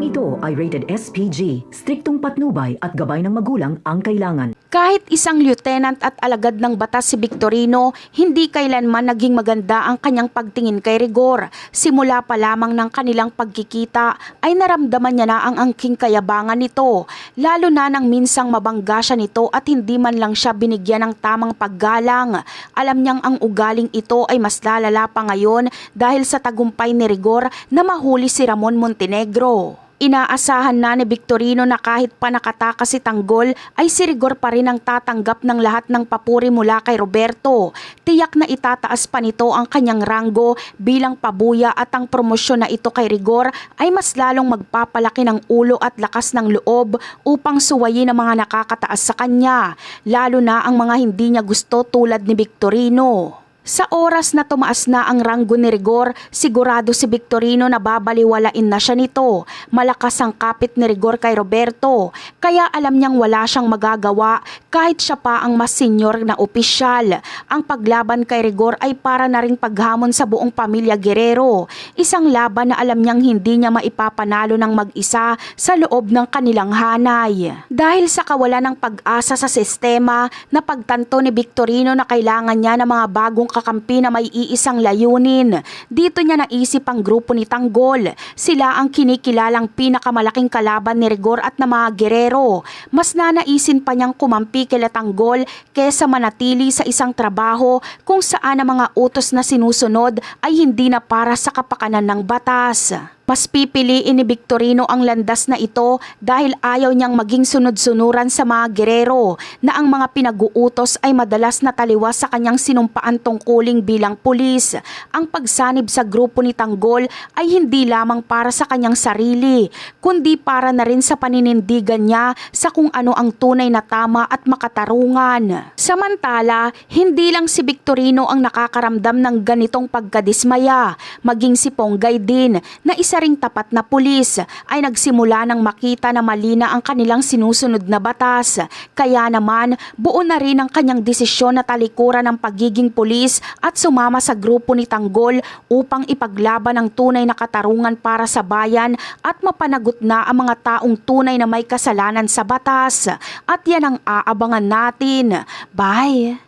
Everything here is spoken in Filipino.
Ito ay rated SPG, striktong patnubay at gabay ng magulang ang kailangan. Kahit isang lieutenant at alagad ng batas si Victorino, hindi kailanman naging maganda ang kanyang pagtingin kay Rigor. Simula pa lamang ng kanilang pagkikita ay naramdaman niya na ang angking kayabangan nito, lalo na nang minsang mabangga siya nito at hindi man lang siya binigyan ng tamang paggalang. Alam niyang ang ugaling ito ay mas lalala pa ngayon dahil sa tagumpay ni Rigor na mahuli si Ramon Montenegro. Inaasahan na ni Victorino na kahit pa nakatakas si Tanggol ay si Rigor pa rin ang tatanggap ng lahat ng papuri mula kay Roberto. Tiyak na itataas pa nito ang kanyang ranggo bilang pabuya at ang promosyon na ito kay Rigor ay mas lalong magpapalaki ng ulo at lakas ng loob upang suwayin ang mga nakakataas sa kanya, lalo na ang mga hindi niya gusto tulad ni Victorino. Sa oras na tumaas na ang ranggo ni Rigor, sigurado si Victorino na babaliwalain na siya nito. Malakas ang kapit ni Rigor kay Roberto, kaya alam niyang wala siyang magagawa kahit siya pa ang mas senior na opisyal. Ang paglaban kay Rigor ay para na ring paghamon sa buong pamilya Guerrero. Isang laban na alam niyang hindi niya maipapanalo ng mag-isa sa loob ng kanilang hanay. Dahil sa kawalan ng pag-asa sa sistema, napagtanto ni Victorino na kailangan niya ng mga bagong kakampi na may iisang layunin. Dito niya naisip ang grupo ni Tanggol. Sila ang kinikilalang pinakamalaking kalaban ni Rigor at ng mga Guerrero. Mas nanaisin pa niyang kumampi kila Tanggol kesa manatili sa isang trabaho kung saan ang mga utos na sinusunod ay hindi na para sa kapakanan ng batas. Mas pipiliin ni Victorino ang landas na ito dahil ayaw niyang maging sunod-sunuran sa mga Guerrero na ang mga pinag-uutos ay madalas na taliwas sa kanyang sinumpaan tungkuling bilang pulis. Ang pagsanib sa grupo ni Tanggol ay hindi lamang para sa kanyang sarili, kundi para na rin sa paninindigan niya sa kung ano ang tunay na tama at makatarungan. Samantala, hindi lang si Victorino ang nakakaramdam ng ganitong pagkadismaya, maging si Ponggay din na isa ring tapat na pulis ay nagsimula ng makita na mali na ang kanilang sinusunod na batas. Kaya naman, buo na rin ang kanyang desisyon na talikuran ng pagiging pulis at sumama sa grupo ni Tanggol upang ipaglaban ang tunay na katarungan para sa bayan at mapanagot na ang mga taong tunay na may kasalanan sa batas. At yan ang aabangan natin. Bye!